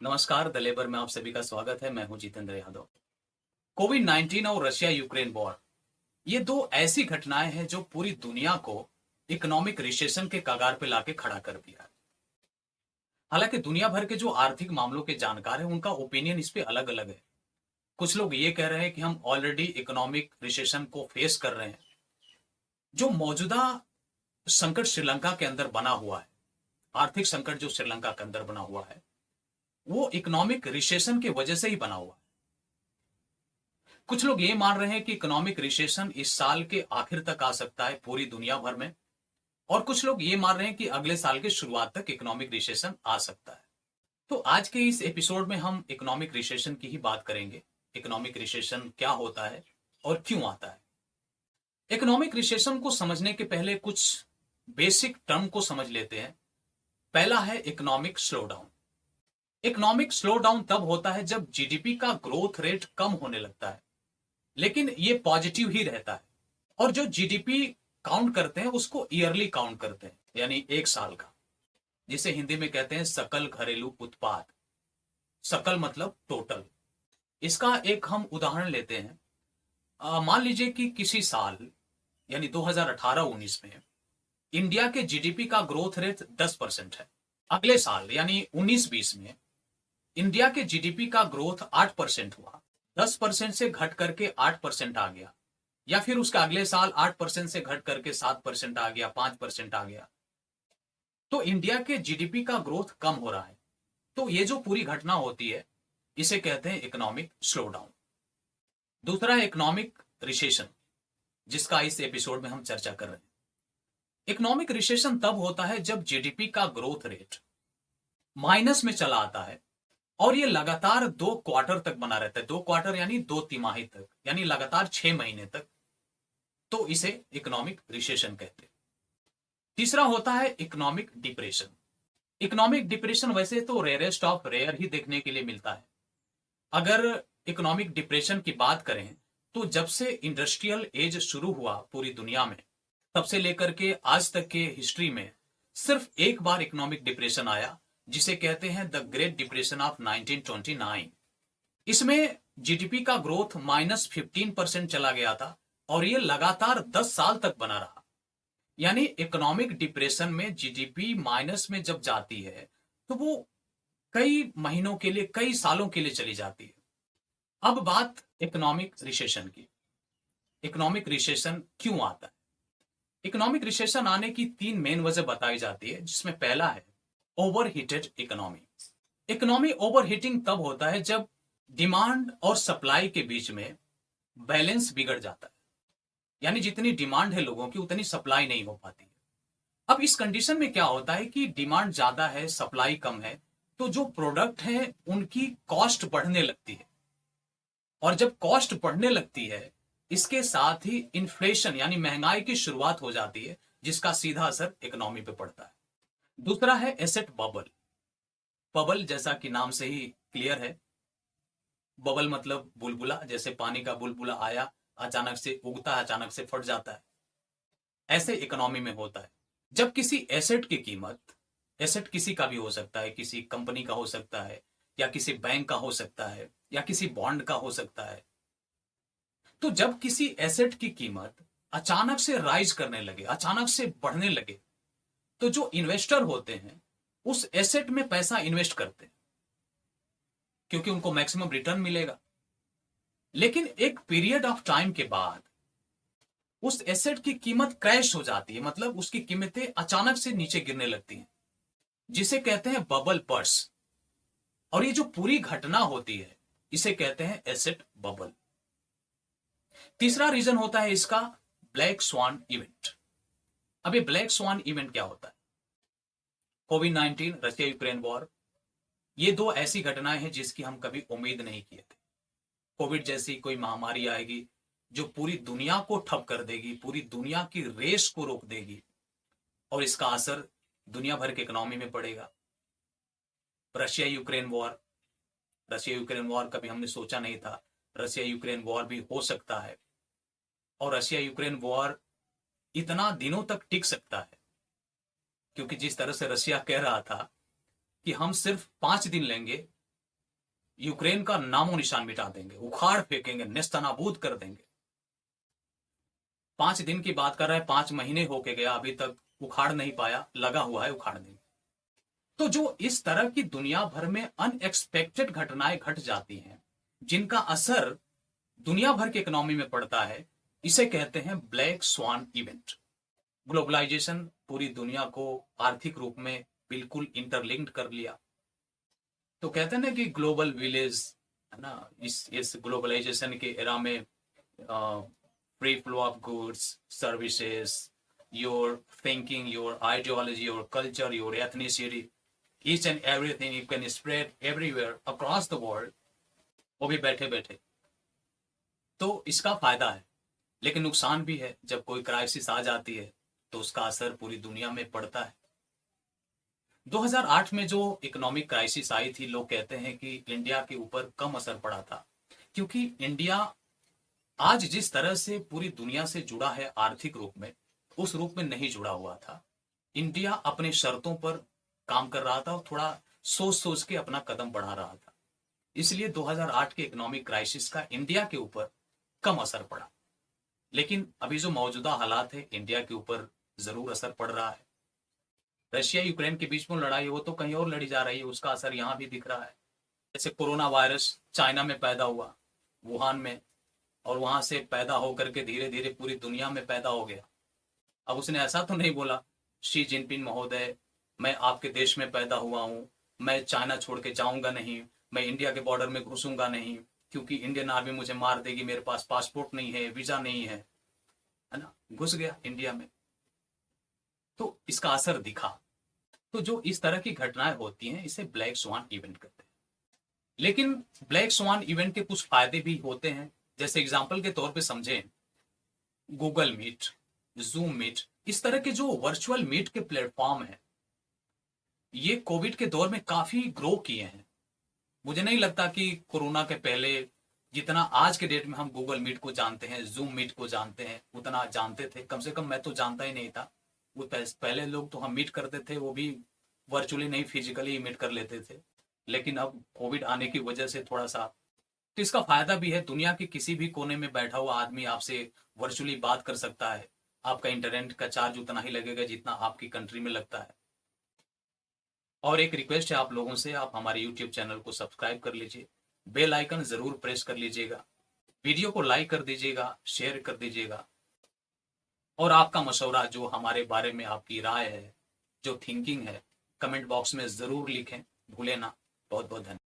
नमस्कार the labour में आप सभी का स्वागत है। मैं हूं जितेंद्र यादव। कोविड 19 और रशिया यूक्रेन वॉर, ये दो ऐसी घटनाएं हैं जो पूरी दुनिया को इकोनॉमिक रिसेशन के कगार पे लाके खड़ा कर दिया है। हालांकि दुनिया भर के जो आर्थिक मामलों के जानकार हैं उनका ओपिनियन इस पे अलग अलग है। कुछ लोग ये कह रहे हैं कि हम ऑलरेडी इकोनॉमिक रिसेशन को फेस कर रहे हैं। जो मौजूदा संकट श्रीलंका के अंदर बना हुआ है, आर्थिक संकट जो श्रीलंका के अंदर बना हुआ है, वो इकोनॉमिक रिसेशन की वजह से ही बना हुआ है। कुछ लोग ये मान रहे हैं कि इकोनॉमिक रिसेशन इस साल के आखिर तक आ सकता है पूरी दुनिया भर में, और कुछ लोग ये मान रहे हैं कि अगले साल के शुरुआत तक इकोनॉमिक रिसेशन आ सकता है। तो आज के इस एपिसोड में हम इकोनॉमिक रिसेशन की ही बात करेंगे। इकोनॉमिक रिसेशन क्या होता है और क्यों आता है। इकोनॉमिक रिसेशन को समझने के पहले कुछ बेसिक टर्म को समझ लेते हैं। पहला है इकोनॉमिक स्लोडाउन। इकोनॉमिक स्लोडाउन तब होता है जब जीडीपी का ग्रोथ रेट कम होने लगता है, लेकिन ये पॉजिटिव ही रहता है। और जो जीडीपी काउंट करते हैं उसको ईयरली काउंट करते हैं, यानी एक साल का, जिसे हिंदी में कहते हैं सकल घरेलू उत्पाद। सकल मतलब टोटल। इसका एक हम उदाहरण लेते हैं। मान लीजिए कि किसी साल यानी 2018-19 में इंडिया के जीडीपी का ग्रोथ रेट 10% है। अगले साल यानी 19-20 में इंडिया के जीडीपी का ग्रोथ 8% हुआ। 10% से घट करके 8% आ गया, या फिर उसके अगले साल 8% से घट करके 7% आ गया, 5% आ गया। तो इंडिया के जीडीपी का ग्रोथ कम हो रहा है। तो ये जो पूरी घटना होती है इसे कहते हैं इकोनॉमिक स्लोडाउन। दूसरा है इकोनॉमिक रिसेशन, जिसका इस एपिसोड में हम चर्चा कर रहे हैं। इकोनॉमिक रिसेशन तब होता है जब जीडीपी का ग्रोथ रेट माइनस में चला आता है और ये लगातार 2 क्वार्टर तक बना रहता है। 2 क्वार्टर यानी 2 तिमाही तक, यानी लगातार 6 महीने तक। तो इसे इकोनॉमिक रिसेशन कहते हैं। तीसरा होता है इकोनॉमिक डिप्रेशन। इकोनॉमिक डिप्रेशन वैसे तो रेयरेस्ट ऑफ रेयर ही देखने के लिए मिलता है। अगर इकोनॉमिक डिप्रेशन की बात करें तो जब से इंडस्ट्रियल एज शुरू हुआ पूरी दुनिया में, तब से लेकर के आज तक के हिस्ट्री में सिर्फ एक बार इकोनॉमिक डिप्रेशन आया, जिसे कहते हैं द ग्रेट डिप्रेशन ऑफ 1929। इसमें जीडीपी का ग्रोथ -15% चला गया था और ये लगातार 10 साल तक बना रहा। यानी इकोनॉमिक डिप्रेशन में जीडीपी माइनस में जब जाती है तो वो कई महीनों के लिए, कई सालों के लिए चली जाती है। अब बात इकोनॉमिक रिसेशन की। इकोनॉमिक रिसेशन क्यों आता है? इकोनॉमिक रिसेशन आने की 3 मेन वजह बताई जाती है, जिसमें पहला है ओवरहीटेड इकोनॉमी। इकोनॉमी ओवरहीटिंग तब होता है जब डिमांड और सप्लाई के बीच में बैलेंस बिगड़ जाता है। यानी जितनी डिमांड है लोगों की उतनी सप्लाई नहीं हो पाती है। अब इस कंडीशन में क्या होता है कि डिमांड ज्यादा है, सप्लाई कम है, तो जो प्रोडक्ट है उनकी कॉस्ट बढ़ने लगती है। और जब कॉस्ट बढ़ने लगती है, इसके साथ ही इन्फ्लेशन यानी महंगाई की शुरुआत हो जाती है, जिसका सीधा असर इकोनॉमी पे पड़ता है। दूसरा है एसेट बबल। बबल जैसा कि नाम से ही क्लियर है, बबल मतलब बुलबुला। जैसे पानी का बुलबुला आया, अचानक से उगता है, अचानक से फट जाता है, ऐसे इकोनॉमी में होता है। जब किसी एसेट की कीमत, एसेट किसी का भी हो सकता है, किसी कंपनी का हो सकता है, या किसी बैंक का हो सकता है, या किसी बॉन्ड का हो सकता है, तो जब किसी एसेट की कीमत अचानक से राइज करने लगे, अचानक से बढ़ने लगे, तो जो इन्वेस्टर होते हैं उस एसेट में पैसा इन्वेस्ट करते हैं, क्योंकि उनको मैक्सिमम रिटर्न मिलेगा। लेकिन एक पीरियड ऑफ टाइम के बाद उस एसेट की कीमत क्रैश हो जाती है, मतलब उसकी कीमतें अचानक से नीचे गिरने लगती हैं, जिसे कहते हैं बबल बर्स्ट। और ये जो पूरी घटना होती है इसे कहते हैं एसेट बबल। तीसरा रीजन होता है इसका ब्लैक स्वान इवेंट। अब ये ब्लैक स्वान इवेंट क्या होता है? कोविड 19, रशिया यूक्रेन वॉर, ये दो ऐसी घटनाएं हैं जिसकी हम कभी उम्मीद नहीं किए थे। कोविड जैसी कोई महामारी आएगी जो पूरी दुनिया को ठप कर देगी, पूरी दुनिया की रेस को रोक देगी, और इसका असर दुनिया भर के इकोनॉमी में पड़ेगा। Russia Ukraine war, Russia Ukraine war कभी हमने सोचा नहीं था रशिया यूक्रेन वॉर भी हो सकता है। और रशिया यूक्रेन वॉर इतना दिनों तक टिक सकता है, क्योंकि जिस तरह से रशिया कह रहा था कि हम सिर्फ 5 दिन लेंगे, यूक्रेन का नामो निशान मिटा देंगे, उखाड़ फेंकेंगे, नेस्तनाबूद कर देंगे। 5 दिन की बात कर रहा है, 5 महीने होके गया, अभी तक उखाड़ नहीं पाया, लगा हुआ है उखाड़ने में। तो जो इस तरह की दुनिया भर में अनएक्सपेक्टेड घटनाएं घट जाती हैं, जिनका असर दुनिया भर की इकोनॉमी में पड़ता है, इसे कहते हैं ब्लैक स्वान इवेंट। ग्लोबलाइजेशन पूरी दुनिया को आर्थिक रूप में बिल्कुल इंटरलिंक्ड कर लिया। तो कहते हैं ना कि ग्लोबल विलेज है ना, इस ग्लोबलाइजेशन के एरा में free flow of goods, services, your thinking, your ideology, your culture, your ethnicity, each and everything you can spread everywhere across the world, वो भी बैठे बैठे। तो इसका फायदा है, लेकिन नुकसान भी है। जब कोई क्राइसिस आ जाती है तो उसका असर पूरी दुनिया में पड़ता है। 2008 में जो इकोनॉमिक क्राइसिस आई थी, लोग कहते हैं कि इंडिया के ऊपर कम असर पड़ा था, क्योंकि इंडिया आज जिस तरह से पूरी दुनिया से जुड़ा है आर्थिक रूप में, उस रूप में नहीं जुड़ा हुआ था। इंडिया अपने शर्तों पर काम कर रहा था और थोड़ा सोच सोच के अपना कदम बढ़ा रहा था। इसलिए 2008 के इकोनॉमिक क्राइसिस का इंडिया के ऊपर कम असर पड़ा। लेकिन अभी जो मौजूदा हालात है, इंडिया के ऊपर जरूर असर पड़ रहा है। रशिया यूक्रेन के बीच में लड़ाई है, वो तो कहीं और लड़ी जा रही है, उसका असर यहाँ भी दिख रहा है। जैसे कोरोना वायरस चाइना में पैदा हुआ, वुहान में, और वहां से पैदा होकर के धीरे धीरे पूरी दुनिया में पैदा हो गया। अब उसने ऐसा तो नहीं बोला, शी जिनपिंग महोदय, मैं आपके देश में पैदा हुआ हूँ, मैं चाइना छोड़ के जाऊंगा नहीं, मैं इंडिया के बॉर्डर में घुसूंगा नहीं, क्योंकि इंडियन आर्मी मुझे मार देगी, मेरे पास पासपोर्ट नहीं है, वीजा नहीं है ना। घुस गया इंडिया में, तो इसका असर दिखा। तो जो इस तरह की घटनाएं होती हैं, इसे ब्लैक स्वान इवेंट कहते हैं। लेकिन ब्लैक स्वान इवेंट के कुछ फायदे भी होते हैं। जैसे एग्जांपल के तौर पे समझें, गूगल मीट, जूम मीट, इस तरह के जो वर्चुअल मीट के प्लेटफॉर्म हैं, ये कोविड के दौर में काफी ग्रो किए हैं। मुझे नहीं लगता कि कोरोना के पहले जितना आज के डेट में हम गूगल मीट को जानते हैं, जूम मीट को जानते हैं, उतना जानते थे। कम से कम मैं तो जानता ही नहीं था। वो पहले लोग तो हम मीट करते थे, वो भी वर्चुअली नहीं, फिजिकली मीट कर लेते थे। लेकिन अब कोविड आने की वजह से थोड़ा सा, तो इसका फायदा भी है। दुनिया के किसी भी कोने में बैठा हुआ आदमी आपसे वर्चुअली बात कर सकता है। आपका इंटरनेट का चार्ज उतना ही लगेगा जितना आपकी कंट्री में लगता है। और एक रिक्वेस्ट है आप लोगों से, आप हमारे यूट्यूब चैनल को सब्सक्राइब कर लीजिए, बेल आइकन जरूर प्रेस कर लीजिएगा, वीडियो को लाइक कर दीजिएगा, शेयर कर दीजिएगा, और आपका मशवरा, जो हमारे बारे में आपकी राय है, जो थिंकिंग है, कमेंट बॉक्स में जरूर लिखें, भूलें ना। बहुत बहुत धन्यवाद।